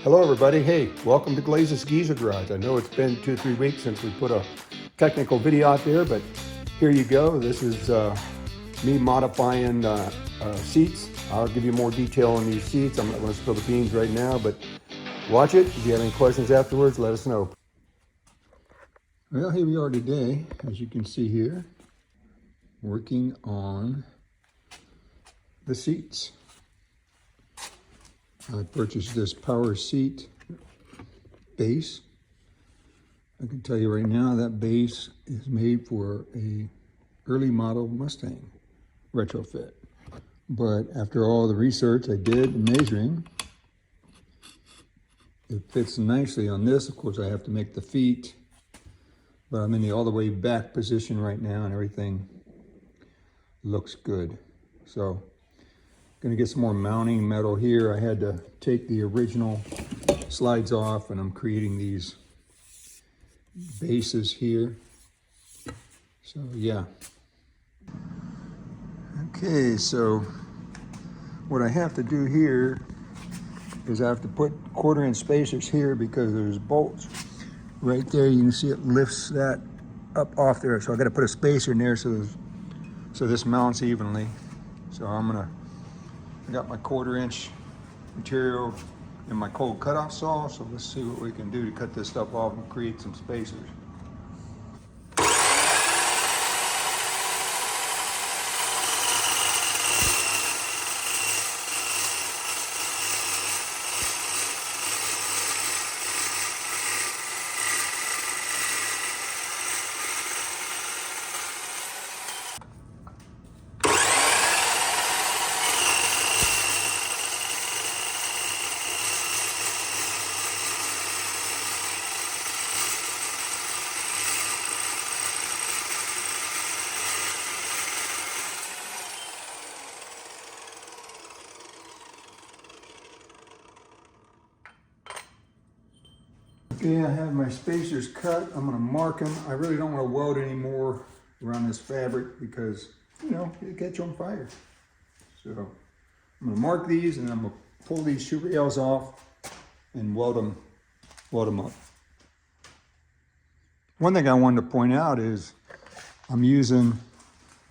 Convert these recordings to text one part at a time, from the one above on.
Hello everybody, hey, welcome to Glaze's Geezer Garage. I know it's been 2 or 3 weeks since we put a technical video out there, but here you go. This is me modifying seats. I'll give you more detail on these seats. I'm not going to spill the beans right now, but watch it. If you have any questions afterwards, let us know. Well, here we are today, as you can see here, working on the seats. I purchased this power seat base. I can tell you right now that base is made for a early model Mustang retrofit. But after all the research I did and measuring, it fits nicely on this. Of course, I have to make the feet, but I'm in the all the way back position right now and everything looks good. So gonna get some more mounting metal here. I had to take the original slides off and I'm creating these bases here. So yeah. Okay, so what I have to do here is I have to put 1/4-inch spacers here because there's bolts right there. You can see it lifts that up off there. So I got to put a spacer in there so this mounts evenly. So I got my 1/4-inch material and my cold cutoff saw, so let's see what we can do to cut this stuff off and create some spacers. Okay, I have my spacers cut. I'm gonna mark them. I really don't want to weld anymore around this fabric because, you know, it'll catch on fire. So I'm gonna mark these and I'm gonna pull these shoe rails off and weld them up. One thing I wanted to point out is I'm using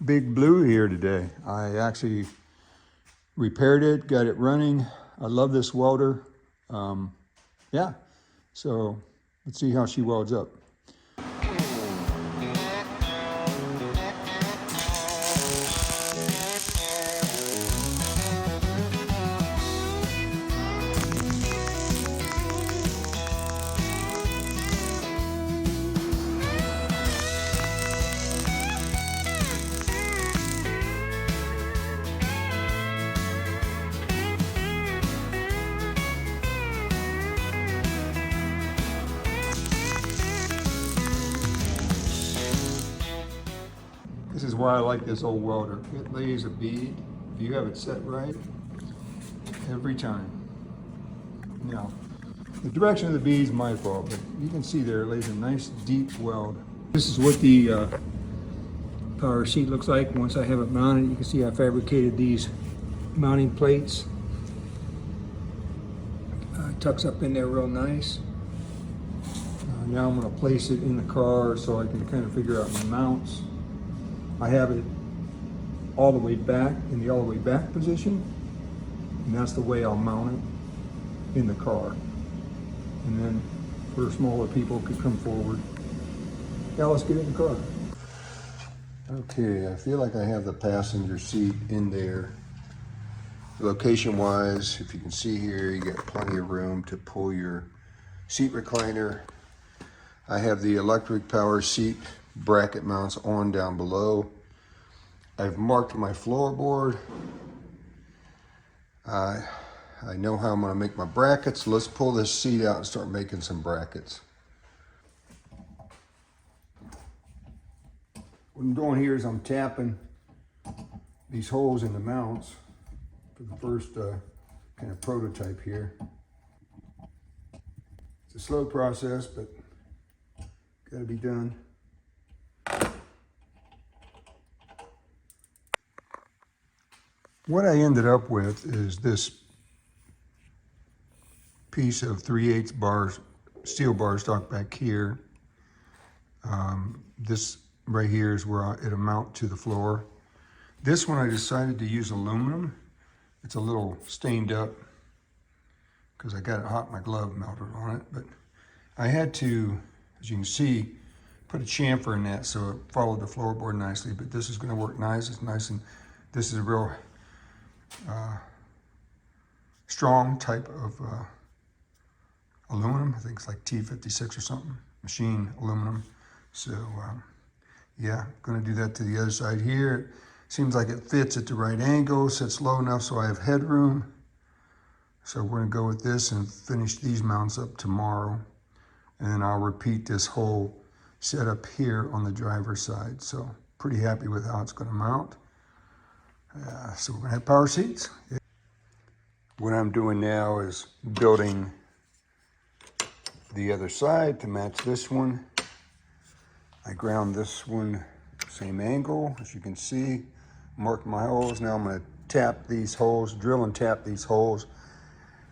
Big Blue here today. I actually repaired it, got it running. I love this welder. Yeah. So let's see how she welds up. This is why I like this old welder. It lays a bead, if you have it set right, every time. Now, the direction of the bead is my fault, but you can see there it lays a nice deep weld. This is what the power seat looks like once I have it mounted. You can see I fabricated these mounting plates. Tucks up in there real nice. Now I'm going to place it in the car so I can kind of figure out my mounts. I have it all the way back, in the all the way back position, and that's the way I'll mount it in the car. And then for smaller people could come forward. Now let's get in the car. Okay, I feel like I have the passenger seat in there. Location wise, if you can see here, you got plenty of room to pull your seat recliner. I have the electric power seat bracket mounts on down below. I've marked my floorboard. I know how I'm going to make my brackets. Let's pull this seat out and start making some brackets. What I'm doing here is I'm tapping these holes in the mounts for the first kind of prototype here. It's a slow process, but got to be done. What I ended up with is this piece of 3/8 bar steel bar stock back here. This right here is where it'll mount to the floor. This one I decided to use aluminum. It's a little stained up because I got it hot, my glove melted on it. But I had to, as you can see, put a chamfer in that so it followed the floorboard nicely. But this is going to work nice. It's nice, and this is a real strong type of aluminum. I think it's like T56 or something, machine aluminum. So yeah, I'm going to do that to the other side here. Seems like it fits at the right angle, sits low enough so I have headroom. So we're going to go with this and finish these mounts up tomorrow. And then I'll repeat this whole setup here on the driver's side. So pretty happy with how it's going to mount. So we're going to have power seats. What I'm doing now is building the other side to match this one. I ground this one same angle, as you can see. Mark my holes. Now I'm going to tap these holes, drill and tap these holes,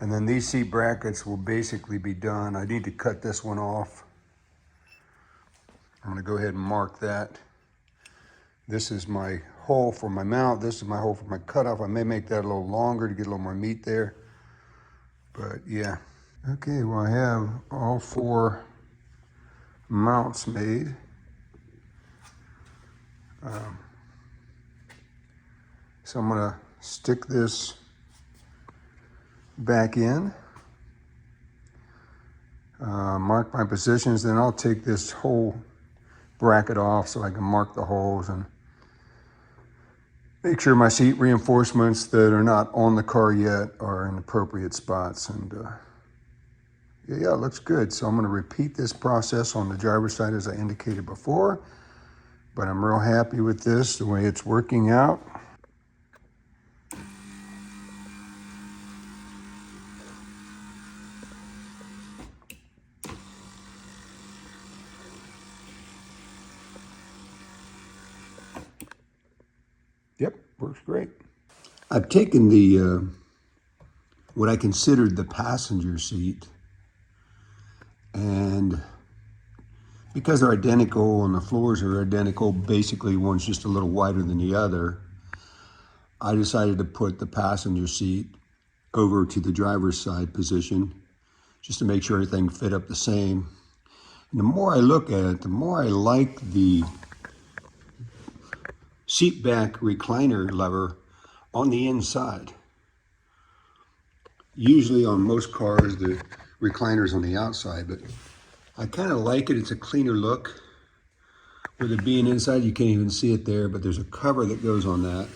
and then these seat brackets will basically be done. I need to cut this one off. I'm going to go ahead and mark that. This is my hole for my mount. This is my hole for my cutoff. I may make that a little longer to get a little more meat there, but yeah. Okay, well, I have all 4 mounts made. So I'm going to stick this back in, mark my positions, then I'll take this whole bracket off so I can mark the holes and make sure my seat reinforcements that are not on the car yet are in appropriate spots. And yeah, it looks good. So I'm going to repeat this process on the driver's side as I indicated before, but I'm real happy with this, the way it's working out. Yep, works great. I've taken the, what I considered the passenger seat, and because they're identical and the floors are identical, basically one's just a little wider than the other, I decided to put the passenger seat over to the driver's side position just to make sure everything fit up the same. And the more I look at it, the more I like the seat back recliner lever on the inside. Usually on most cars, the recliner's on the outside, but I kind of like it. It's a cleaner look. With it being inside, you can't even see it there, but there's a cover that goes on that.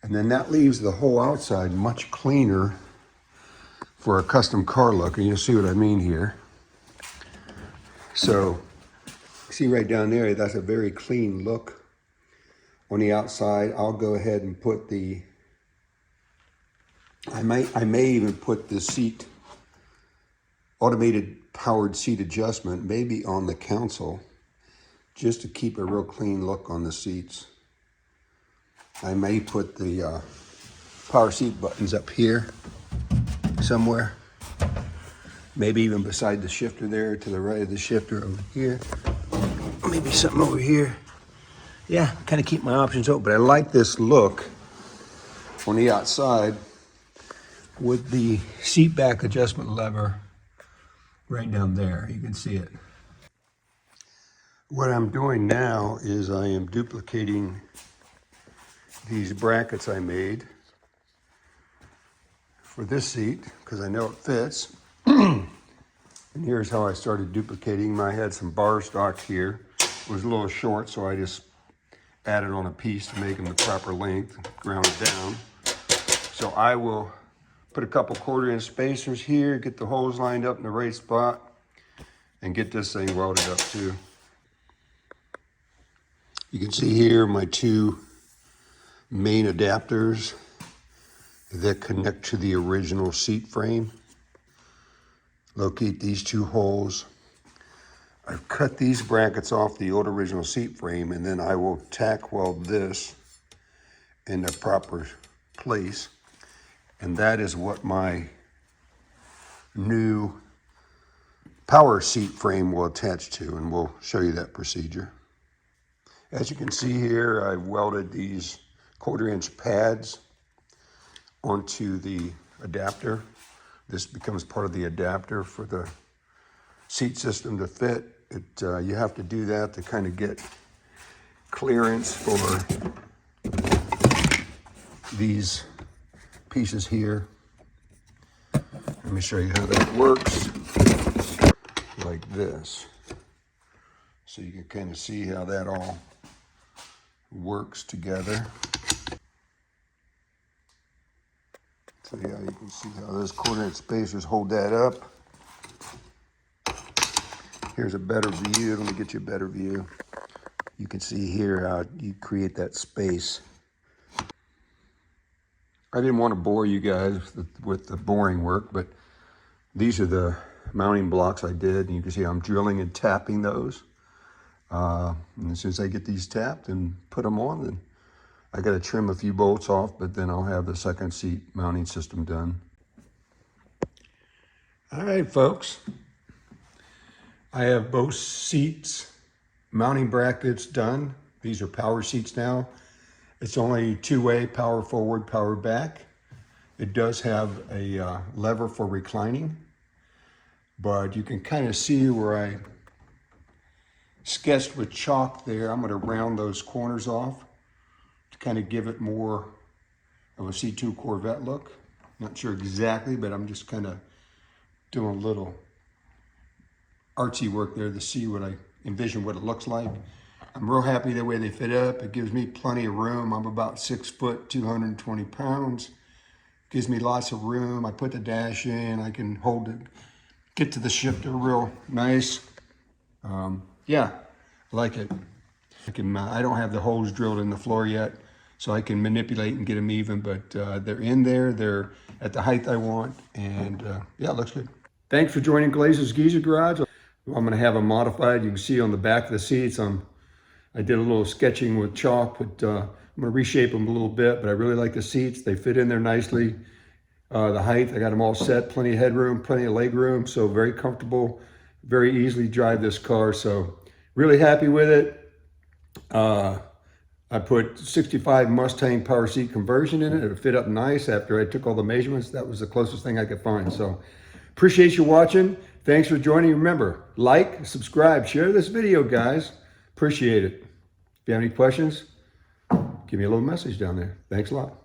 And then that leaves the whole outside much cleaner for a custom car look, and you'll see what I mean here. So, see right down there, that's a very clean look. On the outside, I'll go ahead and put the, I may even put the seat, automated powered seat adjustment, maybe on the console, just to keep a real clean look on the seats. I may put the power seat buttons up here somewhere, maybe even beside the shifter there, to the right of the shifter over here, maybe something over here. Yeah, kind of keep my options open, but I like this look on the outside with the seat back adjustment lever right down there. You can see it. What I'm doing now is I am duplicating these brackets I made for this seat because I know it fits. And here's how I started duplicating. I had some bar stock here. It was a little short, so I just added on a piece to make them the proper length, ground it down. So I will put a couple 1/4-inch spacers here, get the holes lined up in the right spot, and get this thing welded up too. You can see here my 2 main adapters that connect to the original seat frame. Locate these 2 holes. I've cut these brackets off the old original seat frame, and then I will tack weld this in the proper place. And that is what my new power seat frame will attach to, and we'll show you that procedure. As you can see here, I welded these 1/4-inch pads onto the adapter. This becomes part of the adapter for the seat system to fit. You have to do that to kind of get clearance for these pieces here. Let me show you how that works. Like this. So you can kind of see how that all works together. So yeah, you can see how those 1/4-inch spacers hold that up. Here's a better view. Let me get you a better view. You can see here how you create that space. I didn't want to bore you guys with the boring work, but these are the mounting blocks I did. And you can see I'm drilling and tapping those. And as soon as I get these tapped and put them on, then I got to trim a few bolts off, but then I'll have the second seat mounting system done. All right, folks. I have both seats mounting brackets done. These are power seats now. It's only two-way, power forward, power back. It does have a lever for reclining, but you can kind of see where I sketched with chalk there. I'm going to round those corners off to kind of give it more of a C2 Corvette look. Not sure exactly, but I'm just kind of doing a little artsy work there to see what I envision what it looks like. I'm real happy the way they fit up. It gives me plenty of room. I'm about 6 foot, 220 pounds. Gives me lots of room. I put the dash in. I can hold it, get to the shifter real nice. Yeah, I like it. I don't have the holes drilled in the floor yet, so I can manipulate and get them even, but they're in there. They're at the height I want, and yeah, it looks good. Thanks for joining Glaze's Geezer Garage. I'm going to have them modified. You can see on the back of the seats, I did a little sketching with chalk, but I'm going to reshape them a little bit, but I really like the seats. They fit in there nicely. The height, I got them all set, plenty of headroom, plenty of leg room, so very comfortable, very easily drive this car, so really happy with it. I put 65 Mustang power seat conversion in it. It fit up nice after I took all the measurements. That was the closest thing I could find, so appreciate you watching. Thanks for joining. Remember, like, subscribe, share this video, guys. Appreciate it. If you have any questions, give me a little message down there. Thanks a lot.